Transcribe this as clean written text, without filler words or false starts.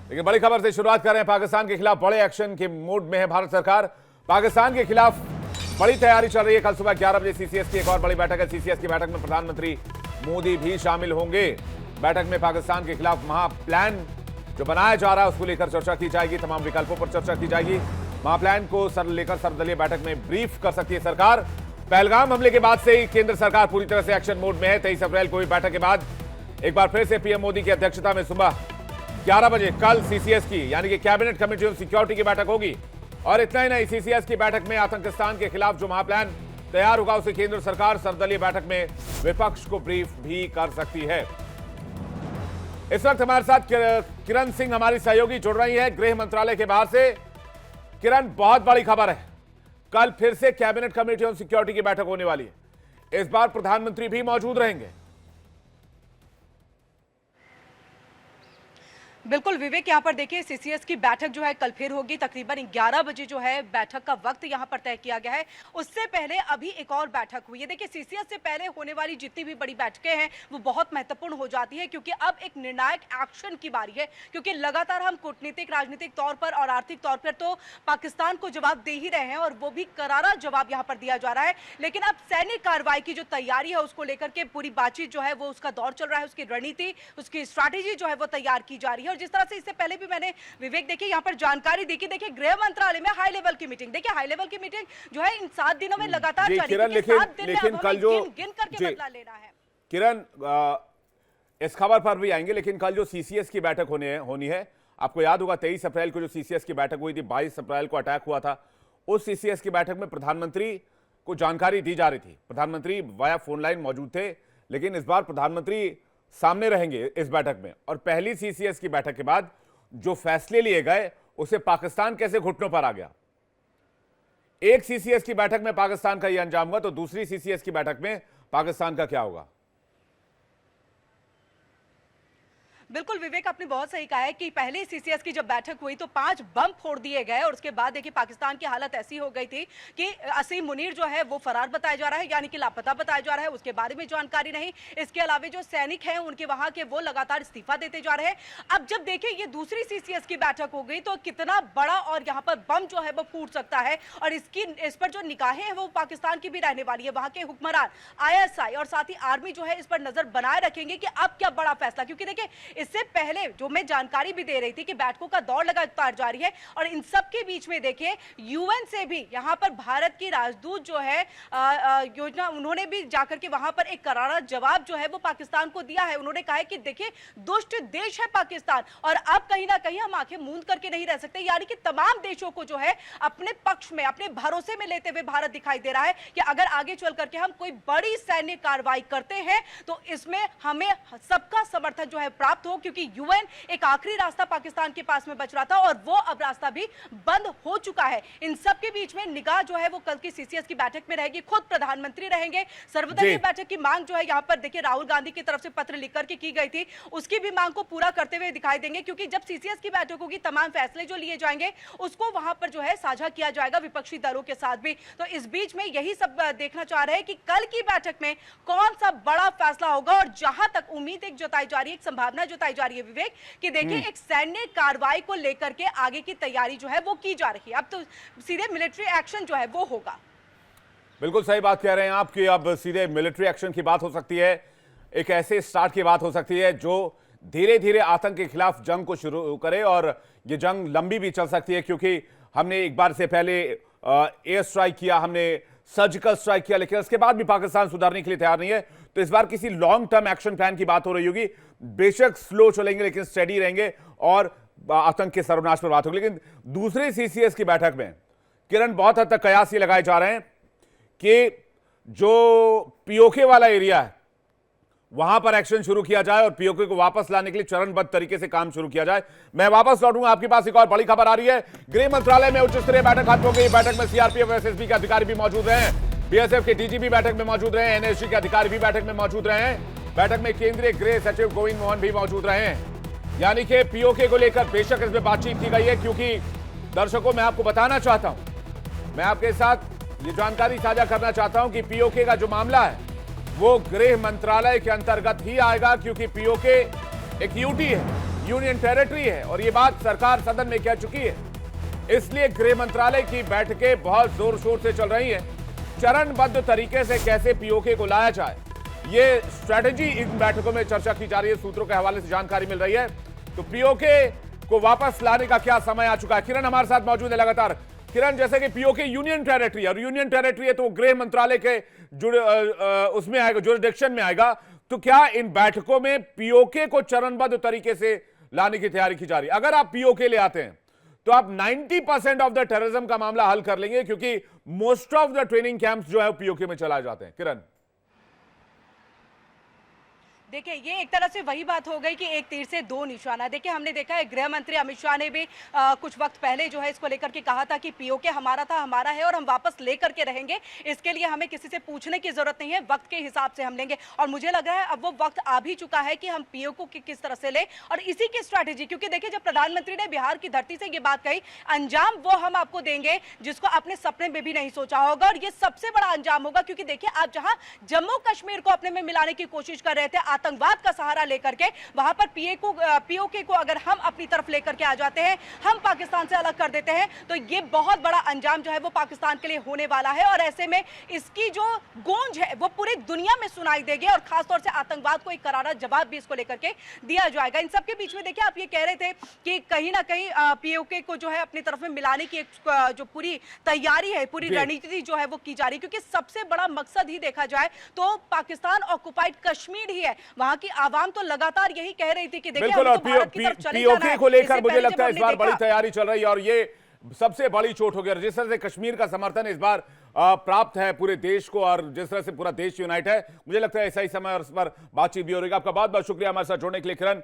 लेकिन बड़ी खबर से शुरुआत कर रहे हैं। पाकिस्तान के खिलाफ बड़े एक्शन के मूड में है भारत सरकार। पाकिस्तान के खिलाफ बड़ी तैयारी चल रही है। कल सुबह 11 बजे सीसीएस की एक और बड़ी बैठक है। सीसीएस की बैठक में प्रधानमंत्री मोदी भी शामिल होंगे। बैठक में पाकिस्तान के खिलाफ महाप्लान जो बनाया जा रहा है उसको लेकर चर्चा की जाएगी। तमाम विकल्पों पर चर्चा की जाएगी। महाप्लान को लेकर सर्वदलीय बैठक में ब्रीफ कर सकती है सरकार। पहलगाम हमले के बाद से ही केंद्र सरकार पूरी तरह से एक्शन मोड में है। 23 अप्रैल को हुई बैठक के बाद एक बार फिर से पीएम मोदी की अध्यक्षता में सुबह 11 बजे कल सीसीएस की यानी कि कैबिनेट कमेटी ऑन सिक्योरिटी की बैठक होगी। और इतना ही नहीं, सीसीएस की बैठक में आतंकिस्तान के खिलाफ जो महाप्लान तैयार होगा उसे केंद्र सरकार सर्वदलीय बैठक में विपक्ष को ब्रीफ भी कर सकती है। इस वक्त हमारे साथ किरण सिंह हमारी सहयोगी जुड़ रही है गृह मंत्रालय के बाहर से। किरण, बहुत बड़ी खबर है, कल फिर से कैबिनेट कमेटी ऑन सिक्योरिटी की बैठक होने वाली है। इस बार प्रधानमंत्री भी मौजूद रहेंगे। बिल्कुल विवेक, यहाँ पर देखिए सीसीएस की बैठक जो है कल फिर होगी। तकरीबन 11 बजे जो है बैठक का वक्त यहाँ पर तय किया गया है। उससे पहले अभी एक और बैठक हुई है। देखिए सीसीएस से पहले होने वाली जितनी भी बड़ी बैठकें हैं वो बहुत महत्वपूर्ण हो जाती है, क्योंकि अब एक निर्णायक एक्शन की बारी है। क्योंकि लगातार हम कूटनीतिक, राजनीतिक तौर पर और आर्थिक तौर पर तो पाकिस्तान को जवाब दे ही रहे हैं और वो भी करारा जवाब यहाँ पर दिया जा रहा है। लेकिन अब सैन्य कार्रवाई की जो तैयारी है उसको लेकर के पूरी बातचीत जो है वो उसका दौर चल रहा है। उसकी रणनीति, उसकी स्ट्रैटेजी जो है वो तैयार की जा रही है। और जिस तरह से इससे पहले भी मैंने विवेक देखिए यहाँ पर जानकारी दी कि देखिए गृह मंत्रालय में हाई लेवल की मीटिंग, देखिए हाई लेवल की मीटिंग जो है इन 7 दिनों में लगातार जारी है। लेकिन कल जो गिन करके बदला लेना है। किरण, इस खबर पर भी आएंगे, लेकिन कल जो सीसीएस की बैठक होनी है, आपको याद होगा 23 अप्रैल को जो सीसीएस की बैठक हुई थी, 22 अप्रैल को अटैक हुआ था। उस सीसीएस की बैठक में प्रधानमंत्री को जानकारी दी जा रही थी। प्रधानमंत्री वाया फोन लाइन मौजूद थे, लेकिन इस बार प्रधानमंत्री सामने रहेंगे इस बैठक में। और पहली सीसीएस की बैठक के बाद जो फैसले लिए गए उसे पाकिस्तान कैसे घुटनों पर आ गया। एक सीसीएस की बैठक में पाकिस्तान का यह अंजाम हुआ, तो दूसरी सीसीएस की बैठक में पाकिस्तान का क्या होगा। बिल्कुल विवेक, आपने बहुत सही कहा है कि पहले सीसीएस की जब बैठक हुई तो 5 बम फोड़ दिए गए और उसके बाद देखिए पाकिस्तान की हालत ऐसी हो गई थी कि असीम मुनीर जो है वो फरार बताया जा रहा है, यानी कि लापता बताया जा रहा है। उसके बारे में जानकारी नहीं। इसके अलावा जो सैनिक हैं उनके वहां के वो लगातार इस्तीफा देते जा रहे हैं। अब जब देखिए ये दूसरी सीसीएस की बैठक हो गई तो कितना बड़ा और यहाँ पर बम जो है वो फूट सकता है। और इस पर जो निगाहें हैं वो पाकिस्तान की भी रहने वाली है। वहां के हुक्मरान, ISI और साथ ही आर्मी जो है इस पर नजर बनाए रखेंगे कि अब क्या बड़ा फैसला, क्योंकि देखिए इससे पहले जो मैं जानकारी भी दे रही थी कि बैठकों का दौर लगातार जारी है। और इन सब के बीच में देखिए यूएन से भी यहाँ पर भारत की राजदूत जो है योजना, उन्होंने भी जाकर के वहां पर एक करारा जवाब जो है वो पाकिस्तान को दिया है। उन्होंने कहा है कि देखिए दुष्ट देश है पाकिस्तान और अब कहीं ना कहीं हम आंखें मूंद करके नहीं रह सकते। यानी कि तमाम देशों को जो है अपने पक्ष में, अपने भरोसे में लेते हुए भारत दिखाई दे रहा है कि अगर आगे चल करके हम कोई बड़ी सैन्य कार्रवाई करते हैं तो इसमें हमें सबका समर्थन जो है प्राप्त हो, क्योंकि यूएन एक आखिरी रास्ता पाकिस्तान के पास में बच रहा था और वो अब रास्ता भी बंद हो चुका है। इन सब के बीच में निगाह जो है वो कल की सीसीएस की बैठक में रहेगी। खुद प्रधानमंत्री रहेंगे। सर्वदलीय बैठक की मांग जो है यहाँ पर देखिए राहुल गांधी की तरफ से पत्र लिख करके की गई थी, उसकी भी मांग को पूरा करते हुए दिखाई देंगे। क्योंकि जब सीसीएस की बैठक होगी तमाम फैसले जो लिए जाएंगे उसको वहां पर जो है साझा किया जाएगा विपक्षी दलों के साथ भी। तो इस बीच में यही सब देखना चाह रहे हैं कि कल की बैठक में कौन सा बड़ा फैसला होगा। और जहां तक उम्मीद एक जताई जा रही है, एक संभावना जताई जा रही है विवेक, कि देखिए एक सैन्य कार्रवाई को लेकर के आगे की तैयारी जो है वो की जा रही है। अब तो सीधे मिलिट्री एक्शन जो है वो होगा। बिल्कुल सही बात कह रहे हैं आप कि अब सीधे मिलिट्री एक्शन की बात हो सकती है। एक ऐसे स्टार्ट की बात हो सकती है जो धीरे धीरे आतंक के खिलाफ जंग को शुरू करे और ये जंग लंबी भी चल सकती है, क्योंकि हमने एक बार से पहले एयर स्ट्राइक किया, हमने सर्जिकल स्ट्राइक किया, लेकिन उसके बाद भी पाकिस्तान सुधारने के लिए तैयार नहीं है। तो इस बार किसी लॉन्ग टर्म एक्शन प्लान की बात हो रही होगी। बेशक स्लो चलेंगे लेकिन स्टेडी रहेंगे और आतंक के सर्वनाश पर बात होगी। लेकिन दूसरी सीसीएस की बैठक में किरण बहुत हद तक कयास ये लगाए जा रहे हैं कि जो पीओके वाला एरिया है वहां पर एक्शन शुरू किया जाए और पीओके को वापस लाने के लिए चरणबद्ध तरीके से काम शुरू किया जाए। मैं वापस लौटूंगा आपके पास। एक और बड़ी खबर आ रही है, गृह मंत्रालय में उच्च स्तरीय बैठक खत्म हो गई। बैठक में सीआरपीएफ, एसएसबी के अधिकारी भी मौजूद रहे हैं, बीएसएफ के डीजीपी बैठक में मौजूद रहे हैं, एनएसजी के अधिकारी भी बैठक में मौजूद रहे हैं। बैठक में केंद्रीय गृह सचिव गोविंद मोहन भी मौजूद रहे हैं। यानी कि पीओके को लेकर बेशक इसमें बातचीत की गई है, क्योंकि दर्शकों मैं आपको बताना चाहता हूं, मैं आपके साथ ये जानकारी साझा करना चाहता हूं कि पीओके का जो मामला है वो गृह मंत्रालय के अंतर्गत ही आएगा, क्योंकि पीओके एक यूटी है यूनियन टेरिटरी है और ये बात सरकार सदन में कह चुकी है। इसलिए गृह मंत्रालय की बैठकें बहुत जोर शोर से चल रही हैं। चरणबद्ध तरीके से कैसे पीओके को लाया जाए, ये स्ट्रेटेजी इन बैठकों में चर्चा की जा रही है। सूत्रों के हवाले से जानकारी मिल रही है। तो पीओके को वापस लाने का क्या समय आ चुका है? किरण हमारे साथ मौजूद है लगातार। किरण, जैसे कि पीओके यूनियन टेरिटरी है और यूनियन टेरिटरी है तो गृह मंत्रालय के उसमें आएगा, जुरिडिक्शन में आएगा। तो क्या इन बैठकों में पीओके को चरणबद्ध तरीके से लाने की तैयारी की जा रही है? अगर आप पीओके ले आते हैं तो आप 90% ऑफ द टेररिज्म का मामला हल कर लेंगे, क्योंकि most of the training camps जो है पीओके में चलाए जाते हैं। किरण, देखिए, ये एक तरह से वही बात हो गई कि एक तीर से दो निशाना। देखिए, हमने देखा है गृह मंत्री अमित शाह ने भी कुछ वक्त पहले जो है इसको लेकर के कहा था कि पीओके हमारा था, हमारा है और हम वापस लेकर के रहेंगे। इसके लिए हमें किसी से पूछने की जरूरत नहीं है, वक्त के हिसाब से हम लेंगे। और मुझे लग रहा है अब वो वक्त आ भी चुका है कि हम पीओके की किस तरह से ले और इसी की स्ट्रैटेजी, क्योंकि देखिए जब प्रधानमंत्री ने बिहार की धरती से ये बात कही, अंजाम वो हम आपको देंगे जिसको आपने सपने में भी नहीं सोचा होगा और ये सबसे बड़ा अंजाम होगा। क्योंकि देखिए, आप जहां जम्मू कश्मीर को अपने में मिलाने की कोशिश कर रहे थे आतंकवाद का सहारा लेकर के, वहां पर पीओके को अगर हम अपनी तरफ लेकर के आ जाते हैं, हम पाकिस्तान से अलग कर देते हैं, तो ये बहुत बड़ा अंजाम जो है वो पाकिस्तान के लिए होने वाला है। और ऐसे में इसकी जो गूंज है वो पूरी दुनिया में सुनाई देगी और खासतौर से आतंकवाद को एक करारा जवाब भी इसको लेकर के दिया जाएगा। इन सबके बीच में देखिए, आप ये कह रहे थे कि कहीं ना कहीं पीओके को जो है अपनी तरफ में मिलाने की एक जो पूरी तैयारी है, पूरी रणनीति जो है वो की जा रही है, क्योंकि सबसे बड़ा मकसद ही देखा जाए तो पाकिस्तान ऑक्युपाइड कश्मीर ही है। वहां की आवाम तो लगातार यही कह रही थी कि देखिए बिल्कुल। और पीओके को लेकर मुझे लगता है इस बार बड़ी तैयारी चल रही है और ये सबसे बड़ी चोट हो गया। जिस तरह से कश्मीर का समर्थन इस बार प्राप्त है पूरे देश को और जिस तरह से पूरा देश यूनाइट है, मुझे लगता है ऐसा ही समय और इस पर बातचीत भी हो रही है। आपका बहुत बहुत शुक्रिया हमारे साथ जुड़ने के लिए किरण।